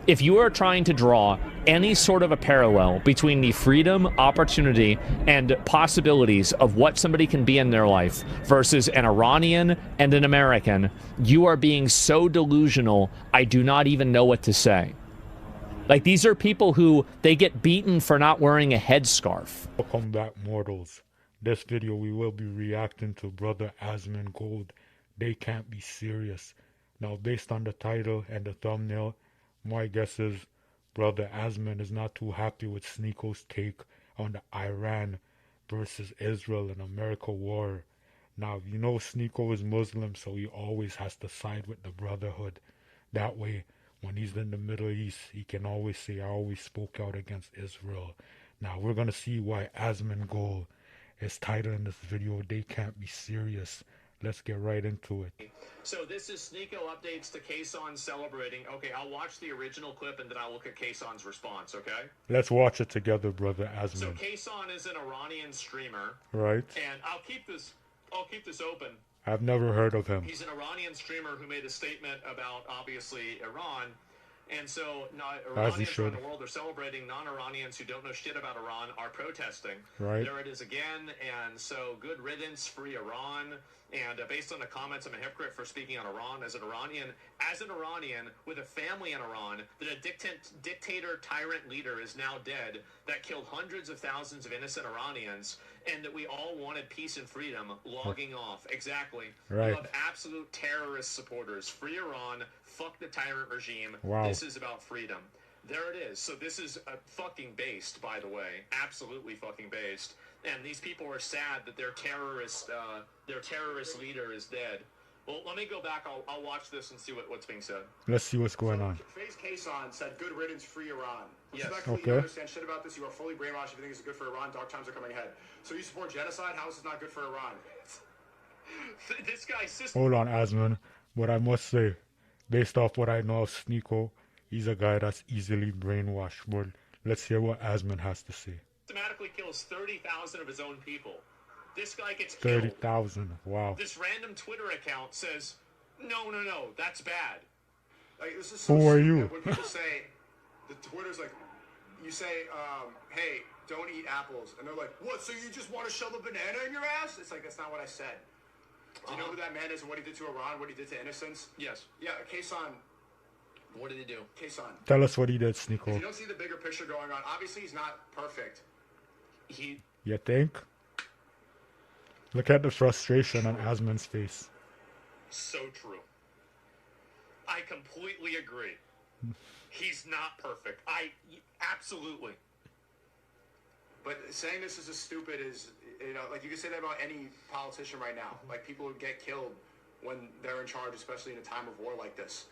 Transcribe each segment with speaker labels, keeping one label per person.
Speaker 1: if you are trying to draw any sort of a parallel between the freedom, opportunity, and possibilities of what somebody can be in their life versus an Iranian and an American, you are being so delusional, I do not even know what to say. Like, these are people who, they get beaten for not wearing a headscarf.
Speaker 2: Welcome back, mortals. This video we will be reacting to Brother Asmongold. They can't be serious. Now, based on the title and the thumbnail, my guess is Brother Asmon is not too happy with SNEAKO's take on the Iran versus Israel and America war. Now, you know SNEAKO is Muslim, so he always has to side with the Brotherhood. That way, when he's in the Middle East, he can always say, I always spoke out against Israel. Now, we're going to see why Asmongold is titling this video, They Can't Be Serious. Let's get right into it.
Speaker 1: So this is SNEAKO updates to Kason celebrating. Okay, I'll watch the original clip and then I'll look at Kason's response, okay?
Speaker 2: Let's watch it together, Brother Asmon.
Speaker 1: So Kason is an Iranian streamer.
Speaker 2: Right.
Speaker 1: And I'll keep this open.
Speaker 2: I've never heard of him.
Speaker 1: He's an Iranian streamer who made a statement about, obviously, Iran. And so Iranians around the world are celebrating. Non-Iranians who don't know shit about Iran are protesting.
Speaker 2: Right.
Speaker 1: There it is again. And so good riddance, free Iran. And based on the comments, I'm a hypocrite for speaking on Iran. As an Iranian with a family in Iran, that a dictator, tyrant leader is now dead, that killed hundreds of thousands of innocent Iranians, and that we all wanted peace and freedom, logging off. Exactly.
Speaker 2: Right.
Speaker 1: We love absolute terrorist supporters. Free Iran, fuck the tyrant regime.
Speaker 2: Wow.
Speaker 1: This is about freedom. There it is. So this is fucking based, by the way. Absolutely fucking based. And these people are sad that their terrorist leader is dead. Well, let me go back. I'll watch this and see what's being said.
Speaker 2: Let's see what's going on.
Speaker 3: Faze Kason said, good riddance, free Iran.
Speaker 1: Yes.
Speaker 3: Respectfully,
Speaker 2: Okay.
Speaker 3: you understand shit about this. You are fully brainwashed. If you think it's good for Iran, dark times are coming ahead. So you support genocide? How is this not good for Iran?
Speaker 1: This guy's sister.
Speaker 2: Hold on, Asmon. But I must say, based off what I know of SNEAKO, he's a guy that's easily brainwashed. But let's hear what Asmon has to say.
Speaker 1: Systematically kills 30,000 of his own people. This guy gets killed.
Speaker 2: 30,000. Wow.
Speaker 1: This random Twitter account says, no, that's bad.
Speaker 3: Like, this is so
Speaker 2: Who are
Speaker 3: stupid.
Speaker 2: you?
Speaker 3: When people say, the Twitter's like, you say, hey, don't eat apples. And they're like, what, so you just want to shove a banana in your ass? It's like, that's not what I said. Do you know who that man is and what he did to Iran, what he did to innocents?
Speaker 1: Yes.
Speaker 3: Yeah, Kason.
Speaker 1: What did he do?
Speaker 3: Kason.
Speaker 2: Tell us what he did,
Speaker 3: If you
Speaker 2: SNEAKO.
Speaker 3: don't see the bigger picture going on, obviously he's not perfect.
Speaker 2: You think? Look at the frustration on Asmon's face.
Speaker 1: So true. I completely agree. He's not perfect. Absolutely.
Speaker 3: But saying this is as stupid as, you know, like you can say that about any politician right now. Like, people would get killed when they're in charge, especially in a time of war like this,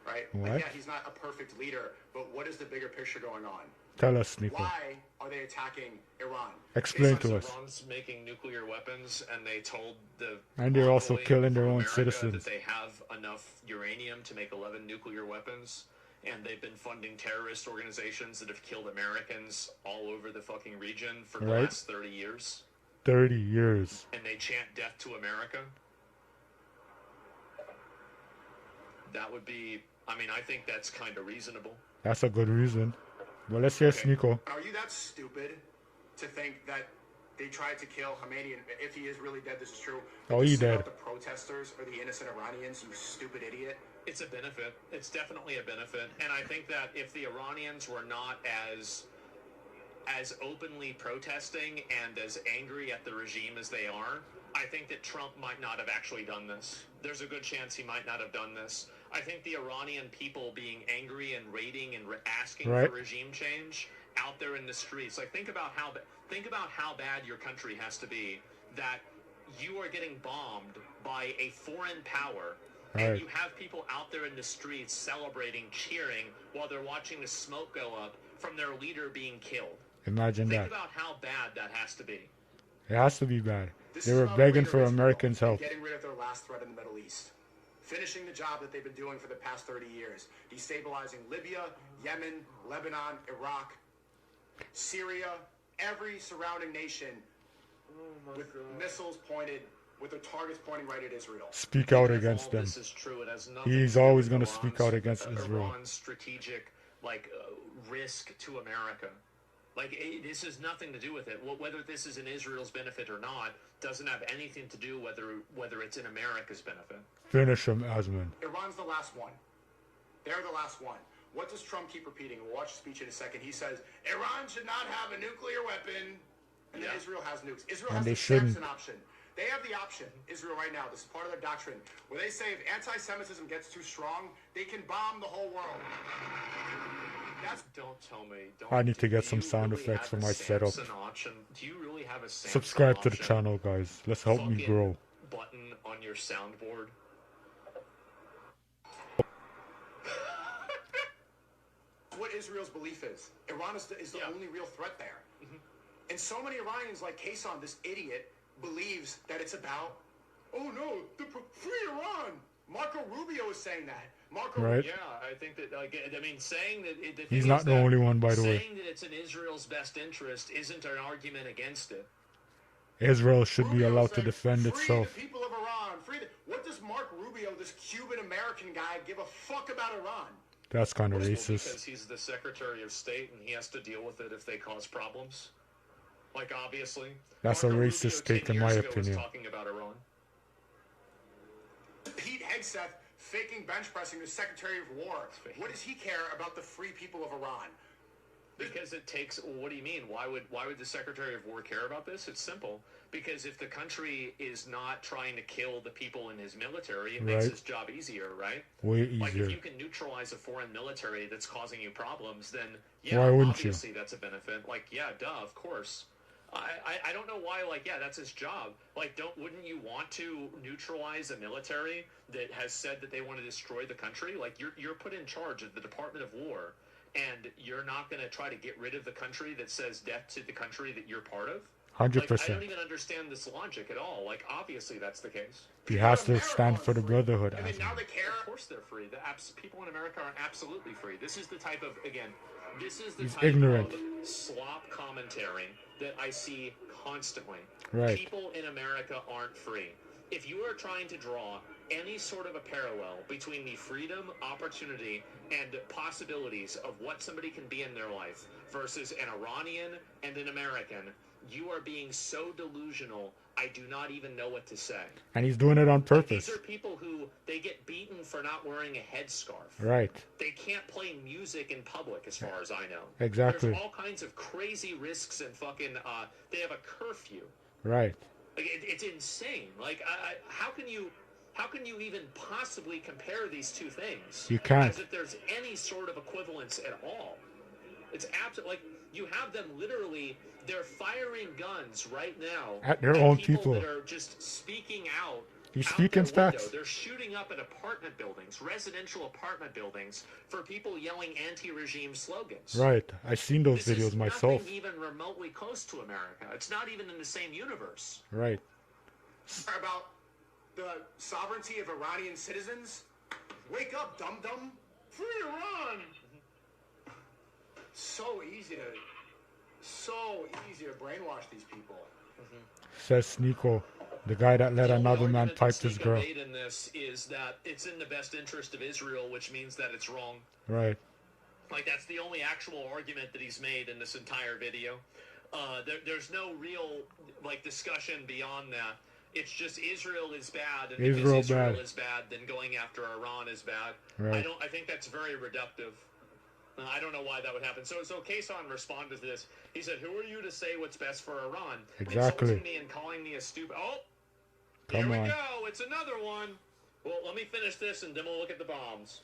Speaker 3: right?
Speaker 2: What?
Speaker 3: Like, yeah, he's not a perfect leader, but what is the bigger picture going on?
Speaker 2: Tell us, SNEAKO.
Speaker 3: Why are they attacking Iran?
Speaker 2: Explain to us.
Speaker 1: Iran's making nuclear weapons, and they told the
Speaker 2: And they're also
Speaker 1: envoy
Speaker 2: killing their
Speaker 1: from
Speaker 2: own
Speaker 1: America
Speaker 2: citizens.
Speaker 1: that they have enough uranium to make 11 nuclear weapons, and they've been funding terrorist organizations that have killed Americans all over the fucking region for the
Speaker 2: Right.
Speaker 1: last 30 years.
Speaker 2: 30 years.
Speaker 1: And they chant death to America. That would be, I mean, I think that's kind of reasonable.
Speaker 2: That's a good reason. Well, let's hear SNEAKO.
Speaker 3: Are you that stupid to think that they tried to kill Khomeini, and if he is really dead, this is true?
Speaker 2: Oh, he
Speaker 3: Single
Speaker 2: dead.
Speaker 3: out the protesters or the innocent Iranians, you stupid idiot.
Speaker 1: It's a benefit. It's definitely a benefit. And I think that if the Iranians were not as openly protesting and as angry at the regime as they are, I think that Trump might not have actually done this. There's a good chance he might not have done this. I think the Iranian people being angry and raiding and asking
Speaker 2: Right.
Speaker 1: for regime change out there in the streets. Like, think about how bad your country has to be that you are getting bombed by a foreign power.
Speaker 2: Right.
Speaker 1: And you have people out there in the streets celebrating, cheering, while they're watching the smoke go up from their leader being killed.
Speaker 2: Imagine
Speaker 1: Think
Speaker 2: that.
Speaker 1: about how bad that has to be.
Speaker 2: It has to be bad.
Speaker 3: This
Speaker 2: They
Speaker 3: is
Speaker 2: were
Speaker 3: about
Speaker 2: begging
Speaker 3: freedom
Speaker 2: for
Speaker 3: of Israel
Speaker 2: Americans'
Speaker 3: and
Speaker 2: help.
Speaker 3: getting rid of their last threat in the Middle East. Finishing the job that they've been doing for the past 30 years. Destabilizing Libya, Yemen, Lebanon, Iraq, Syria, every surrounding nation with missiles pointed, with their targets pointing right at Israel.
Speaker 2: Speak out
Speaker 1: Even if
Speaker 2: against
Speaker 1: all
Speaker 2: them.
Speaker 1: this is true, it has nothing
Speaker 2: He's
Speaker 1: to do
Speaker 2: always
Speaker 1: with
Speaker 2: going to speak out against Israel.
Speaker 1: Iran's strategic risk to America. This has nothing to do with it. Whether this is in Israel's benefit or not doesn't have anything to do whether it's in America's benefit.
Speaker 2: Finish him, Asmon.
Speaker 3: Iran's the last one. They're the last one. What does Trump keep repeating? We'll watch the speech in a second. He says, Iran should not have a nuclear weapon. And then Israel has nukes. Israel has the Samson option. They have the option, Israel right now, this is part of their doctrine, where they say if anti-Semitism gets too strong, they can bomb the whole world.
Speaker 1: Don't tell me.
Speaker 2: I need to get some sound effects for my setup.
Speaker 1: Do you really have a Samson
Speaker 2: Subscribe to the
Speaker 1: option?
Speaker 2: channel, guys. Let's help me grow.
Speaker 1: Button on your soundboard.
Speaker 3: What Israel's belief is. Iran is the only real threat there. And so many Iranians, like Kason, this idiot, believes that it's about, oh no, free Iran. Marco Rubio is saying that.
Speaker 2: Right.
Speaker 1: Yeah, I think that, saying that...
Speaker 2: He's not the only one, by the way.
Speaker 1: Saying that it's in Israel's best interest isn't an argument against it.
Speaker 2: Israel should be allowed to defend itself.
Speaker 3: Free the people of Iran. What does Mark Rubio, this Cuban-American guy, give a fuck about Iran?
Speaker 2: That's kind of racist.
Speaker 1: Because he's the Secretary of State and he has to deal with it if they cause problems. Obviously.
Speaker 2: That's a racist take, in my opinion.
Speaker 1: Talking about Iran.
Speaker 3: Pete Hegseth faking bench pressing the Secretary of War. What does he care about the free people of Iran?
Speaker 1: Because it takes. What do you mean? Why would the Secretary of War care about this? It's simple. Because if the country is not trying to kill the people in his military, it makes his job easier, right?
Speaker 2: Way easier.
Speaker 1: If you can neutralize a foreign military that's causing you problems, then
Speaker 2: why wouldn't
Speaker 1: obviously that's a benefit. Of course. I don't know why, that's his job. Wouldn't you want to neutralize a military that has said that they want to destroy the country? You're put in charge of the Department of War, and you're not going to try to get rid of the country that says death to the country that you're part of?
Speaker 2: 100%.
Speaker 1: I don't even understand this logic at all. Obviously that's the case.
Speaker 2: He has to stand for the brotherhood.
Speaker 3: I mean, now they care.
Speaker 1: Of course they're free. People in America are absolutely free. This is the type of,
Speaker 2: ignorant.
Speaker 1: of slop commentary that I see constantly.
Speaker 2: Right.
Speaker 1: People in America aren't free. If you are trying to draw any sort of a parallel between the freedom, opportunity, and possibilities of what somebody can be in their life versus an Iranian and an American, you are being so delusional, I do not even know what to say.
Speaker 2: And he's doing it on purpose.
Speaker 1: These are people who, they get beaten for not wearing a headscarf.
Speaker 2: Right.
Speaker 1: They can't play music in public, as far as I know.
Speaker 2: Exactly.
Speaker 1: There's all kinds of crazy risks and fucking, they have a curfew.
Speaker 2: Right.
Speaker 1: It's insane. How can you even possibly compare these two things?
Speaker 2: You can't.
Speaker 1: As if there's any sort of equivalence at all. It's absolutely, you have them literally, they're firing guns right now
Speaker 2: at their own
Speaker 1: people that are just speaking out.
Speaker 2: He's speaking facts.
Speaker 1: They're shooting up at apartment buildings, residential apartment buildings, for people yelling anti-regime slogans.
Speaker 2: Right. I've seen those videos myself.
Speaker 1: Nothing even remotely close to America. It's not even in the same universe.
Speaker 2: Right.
Speaker 3: About the sovereignty of Iranian citizens? Wake up, dum-dum. Free Iran! So easy to brainwash these people.
Speaker 2: Says SNEAKO, the guy that let another man pipe his girl.
Speaker 1: The in this is that it's in the best interest of Israel, which means that it's wrong.
Speaker 2: Right.
Speaker 1: That's the only actual argument that he's made in this entire video. There's no real discussion beyond that. It's just Israel is bad, and because Israel is bad, then going after Iran is bad.
Speaker 2: Right.
Speaker 1: I think that's very reductive. I don't know why that would happen. So Kason responded to this. He said, "Who are you to say what's best for Iran?"
Speaker 2: Exactly.
Speaker 1: Insulting me and calling me a stupid. Oh, here we go. It's another one. Well, let me finish this, and then we'll look at the bombs.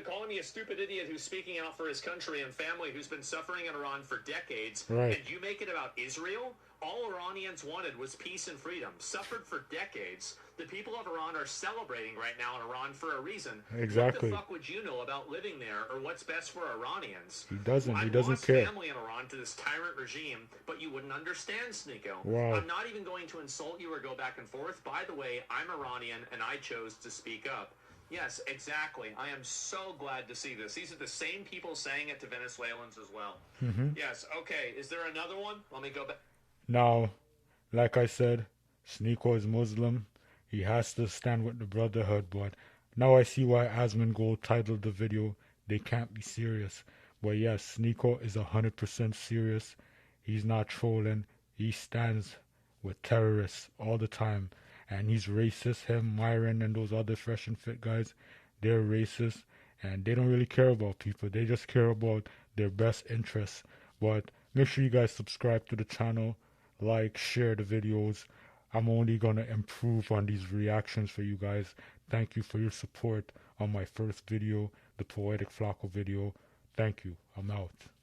Speaker 1: Calling me a stupid idiot who's speaking out for his country and family who's been suffering in Iran for decades.
Speaker 2: Right.
Speaker 1: And you make it about Israel? All Iranians wanted was peace and freedom. Suffered for decades. The people of Iran are celebrating right now in Iran for a reason.
Speaker 2: Exactly.
Speaker 1: What the fuck would you know about living there or what's best for Iranians?
Speaker 2: He doesn't. He doesn't
Speaker 1: lost
Speaker 2: care.
Speaker 1: Family in Iran to this tyrant regime, but you wouldn't understand, SNEAKO.
Speaker 2: Wow.
Speaker 1: I'm not even going to insult you or go back and forth. By the way, I'm Iranian and I chose to speak up. Yes, exactly. I am so glad to see this. These are the same people saying it to Venezuelans as well. Yes, okay. Is there another one? Let me go back.
Speaker 2: Now, like I said, SNEAKO is Muslim. He has to stand with the brotherhood, but now I see why Asmongold titled the video, they can't be serious. But yes, SNEAKO is 100% serious. He's not trolling. He stands with terrorists all the time. And he's racist. Him, Myron, and those other Fresh and Fit guys, they're racist. And they don't really care about people. They just care about their best interests. But make sure you guys subscribe to the channel, like, share the videos. I'm only going to improve on these reactions for you guys. Thank you for your support on my first video, the Poetic Flacco video. Thank you. I'm out.